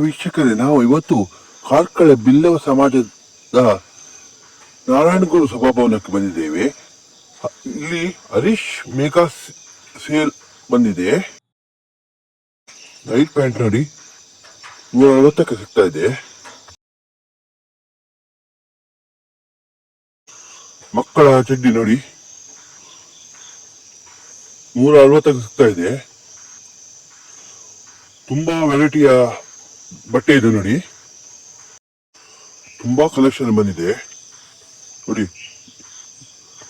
ವೀಕ್ಷಕರೇ, ನಾವು ಇವತ್ತು ಕಾರ್ಕಳ ಬಿಲ್ಲವ ಸಮಾಜದ ನಾರಾಯಣಗುರು ಸಭಾಭವನಕ್ಕೆ ಬಂದಿದ್ದೇವೆ. ಇಲ್ಲಿ ಹರೀಶ್ ಮೇಘಾ ಸೇಲ್ ಬಂದಿದೆ. ನೈಟ್ ಪ್ಯಾಂಟ್ ನೋಡಿ 140ಕ್ಕೆ ಸಿಗ್ತಾ ಇದೆ. ಮಕ್ಕಳ ಚಡ್ಡಿ ನೋಡಿ 160ಕ್ಕೆ ಸಿಗ್ತಾ ಇದೆ. ತುಂಬಾ ವೆರೈಟಿಯ ಬಟ್ಟೆ ಇದೆ ನೋಡಿ. ತುಂಬಾ ಕಲೆಕ್ಷನ್ ಬಂದಿದೆ ನೋಡಿ.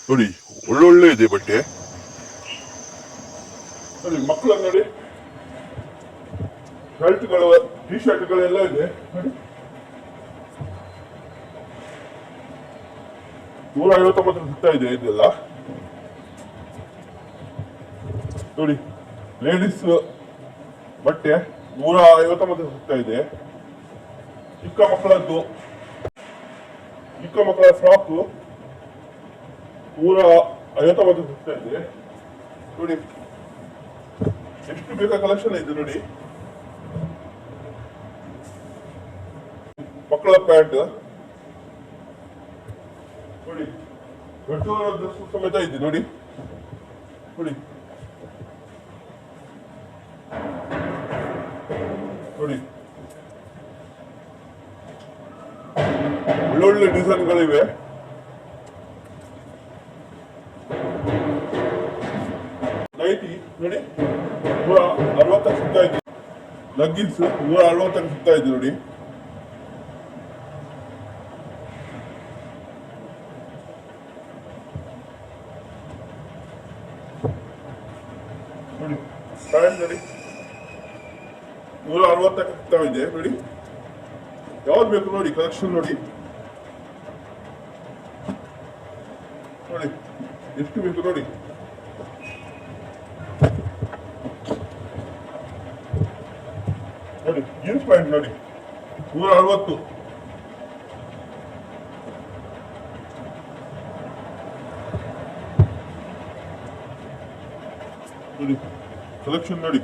ನೋಡಿ ಒಳ್ಳೊಳ್ಳೆ ಇದೆ ಬಟ್ಟೆ ನೋಡಿ. ಮಕ್ಕಳ ನೋಡಿ ಶರ್ಟ್ಗಳು, ಟಿ ಶರ್ಟ್ಗಳೆಲ್ಲ ಇದೆ ನೋಡಿ. 159 ಸಿಗ್ತಾ ಇದೆ ಇದೆಲ್ಲ ನೋಡಿ. ಲೇಡೀಸ್ ಬಟ್ಟೆ 159 ಸಿಗ್ತಾ ಇದೆ. ಚಿಕ್ಕ ಮಕ್ಕಳ ಫ್ರಾಕ್ 159 ಸಿಗ್ತಾ ಇದೆ ನೋಡಿ. ಎಷ್ಟು ಬೇಕಾದ ಕಲೆಕ್ಷನ್ ಇದೆ ನೋಡಿ. ಮಕ್ಕಳ ಪ್ಯಾಂಟ್ ನೋಡಿ, ದೊಡ್ಡವರ ಡ್ರೆಸ್ ಸಮೇತ ಇದೆ ನೋಡಿ. ನೋಡಿ ನೋಡಿ, ಒಳ್ಳೊಳ್ಳೆ ಡಿಸೈನ್ಗಳಿವೆ. ನೈಟಿ ನೋಡಿ 160ಕ್ಕೆ ಸಿಗ್ತಾ ಇದೆ. ಲಗ್ಗಿನ್ಸ್ 160ಕ್ಕೆ ಸಿಗ್ತಾ ಇದೆ ನೋಡಿ. ನೋಡಿ ಪ್ಯಾಂಟ್ ನೋಡಿ 160ಕ್ಕೆ ಸಿಗ್ತಾ ಇದೆ ನೋಡಿ. ಯಾವ್ದು ಬೇಕು ನೋಡಿ, ಕಲೆಕ್ಷನ್ ನೋಡಿ. ನೋಡಿ ಎಷ್ಟು ಬೇಕು ನೋಡಿ. ನೋಡಿ ಜೀನ್ಸ್ ಪ್ಯಾಂಟ್ ನೋಡಿ 160. ನೋಡಿ ಕಲೆಕ್ಷನ್ ನೋಡಿ.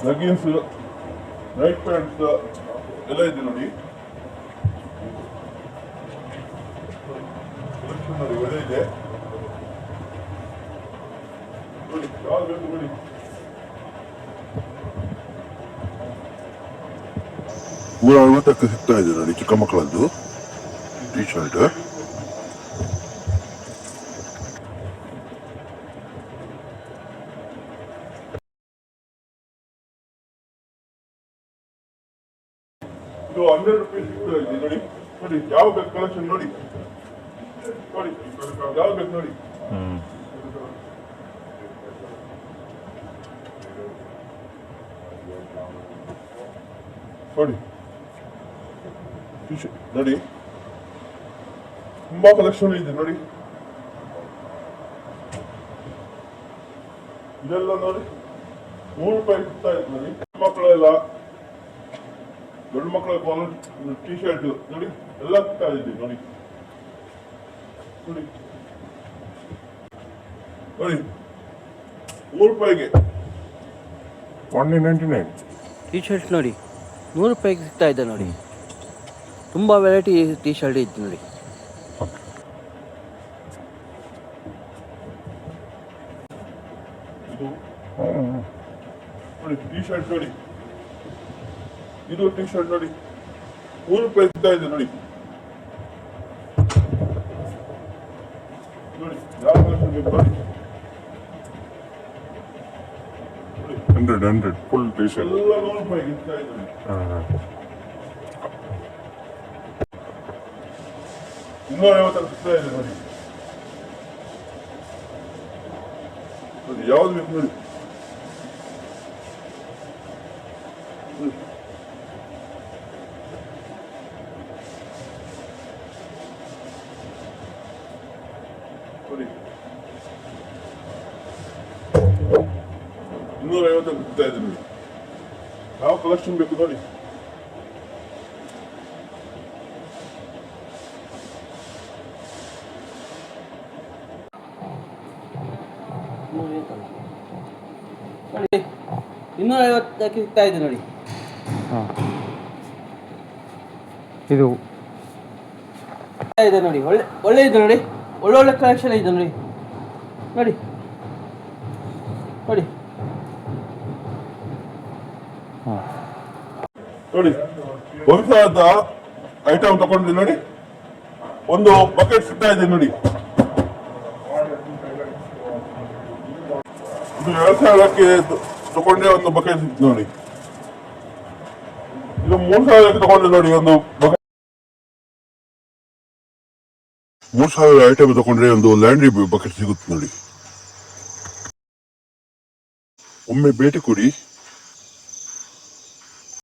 ಲಗ್ಗಿನ್ಸ್, ನೈಟ್ ಪ್ಯಾಂಟ್ಸ್ ಎಲ್ಲ ಇದೆ ನೋಡಿ. ಕಲೆಕ್ಷನ್ ನೋಡಿ ಒಳ್ಳೆ ಇದೆ ನೋಡಿ. ಯಾವ್ದು ಬೇಕು ನೋಡಿ. 160ಕ್ಕೆ ಸಿಗ್ತಾ ಇದೆ ನೋಡಿ. ಚಿಕ್ಕ ಮಕ್ಕಳದ್ದು ಟಿ ಶರ್ಟ್ ಇದು 100 ರೂಪಾಯಿ ಸಿಗ್ತಾ ಇದೆ ನೋಡಿ. ನೋಡಿ ಯಾವ ಬೇಕು ಕಲೆಕ್ಷನ್ ನೋಡಿ. ನೋಡಿ ಯಾವ ಬೇಕು ನೋಡಿ. ನೋಡಿ ನೋಡಿ ತುಂಬಾ ಕಲೆಕ್ಷನ್ ಇದೆ ನೋಡಿ. ಇದೆಲ್ಲ ನೋಡಿ 100 ರೂಪಾಯಿ ಸಿಗ್ತಾ ಇದೆ ನೋಡಿ. ಮಕ್ಕಳೆಲ್ಲ, ದೊಡ್ಡ ಮಕ್ಕಳ ಟಿ ಶರ್ಟ್ ನೋಡಿ ಎಲ್ಲ ಸಿಗ್ತಾ ಇದೆ ನೋಡಿ. ನೋಡಿ ನೋಡಿ 100 ರೂಪಾಯಿಗೆ 199 ಟಿ ಶರ್ಟ್ ನೋಡಿ 100 ರೂಪಾಯಿಗೆ ಸಿಗ್ತಾ ಇದೆ ನೋಡಿ. ತುಂಬ ವೆರೈಟಿ ಟಿ ಶರ್ಟ್ ಇದೆ ನೋಡಿ. ನೋಡಿ ಟಿ ಶರ್ಟ್ ನೋಡಿ. ಇದು ಟಿ ಶರ್ಟ್ ನೋಡಿ 100 ರೂಪಾಯಿ ಸಿಗ್ತಾ ಇದೆ ನೋಡಿ. ನೋಡಿ ಯಾವ ಕಲೆಕ್ಷನ್ ಬೇಕು ನೋಡಿ. 100 ಫುಲ್ ಟಿ ಶರ್ಟ್ ಎಲ್ಲ 100 ರೂಪಾಯಿ ಸಿಗ್ತಾ ಇದೆ ನೋಡಿ. 250 ಸಿಗ್ತಾ ಇದೆ ನೋಡಿ. ನೋಡಿ ಯಾವ್ದು ಬೇಕು ನೋಡಿ. ನೋಡಿ 250 ಸಿಗ್ತಾ ಇದೆ ನೋಡಿ. ಯಾವ ಕಲೆಕ್ಷನ್ ಬೇಕು ನೋಡಿ. ನೋಡಿ 250ಕ್ಕೆ ಸಿಗ್ತಾ ಇದೆ ನೋಡಿ. ಹಾಂ ಇದು ಇದೆ ನೋಡಿ, ಒಳ್ಳೆ ಇದೆ ನೋಡಿ, ಒಳ್ಳೊಳ್ಳೆ ಕಲೆಕ್ಷನ್ ಇದೆ ನೋಡಿ. ನೋಡಿ ನೋಡಿ ಹಾಂ ನೋಡಿ 1,000ದ ಐಟಮ್ ತಗೊಂಡ್ರಿ ನೋಡಿ. ಒಂದು ಬಕೆಟ್ ಸಿಗ್ತಾ ಇದೆ ನೋಡಿ. ಇದು 2,000ಕ್ಕೆ ತಗೊಂಡ್ರೆ ಒಂದು ಬಕೆಟ್ ಸಿಗ್ತದೆ ನೋಡಿ. ಇದು 3,000ಕ್ಕೆ ತಗೊಂಡ್ರೆ ನೋಡಿ ಒಂದು ಬಕೆಟ್. 3,000 ಐಟಮ್ ತಗೊಂಡ್ರೆ ಒಂದು ಲ್ಯಾಂಡ್ರಿ ಬಕೆಟ್ ಸಿಗುತ್ತೆ ನೋಡಿ. ಒಮ್ಮೆ ಭೇಟಿ ಕೊಡಿ.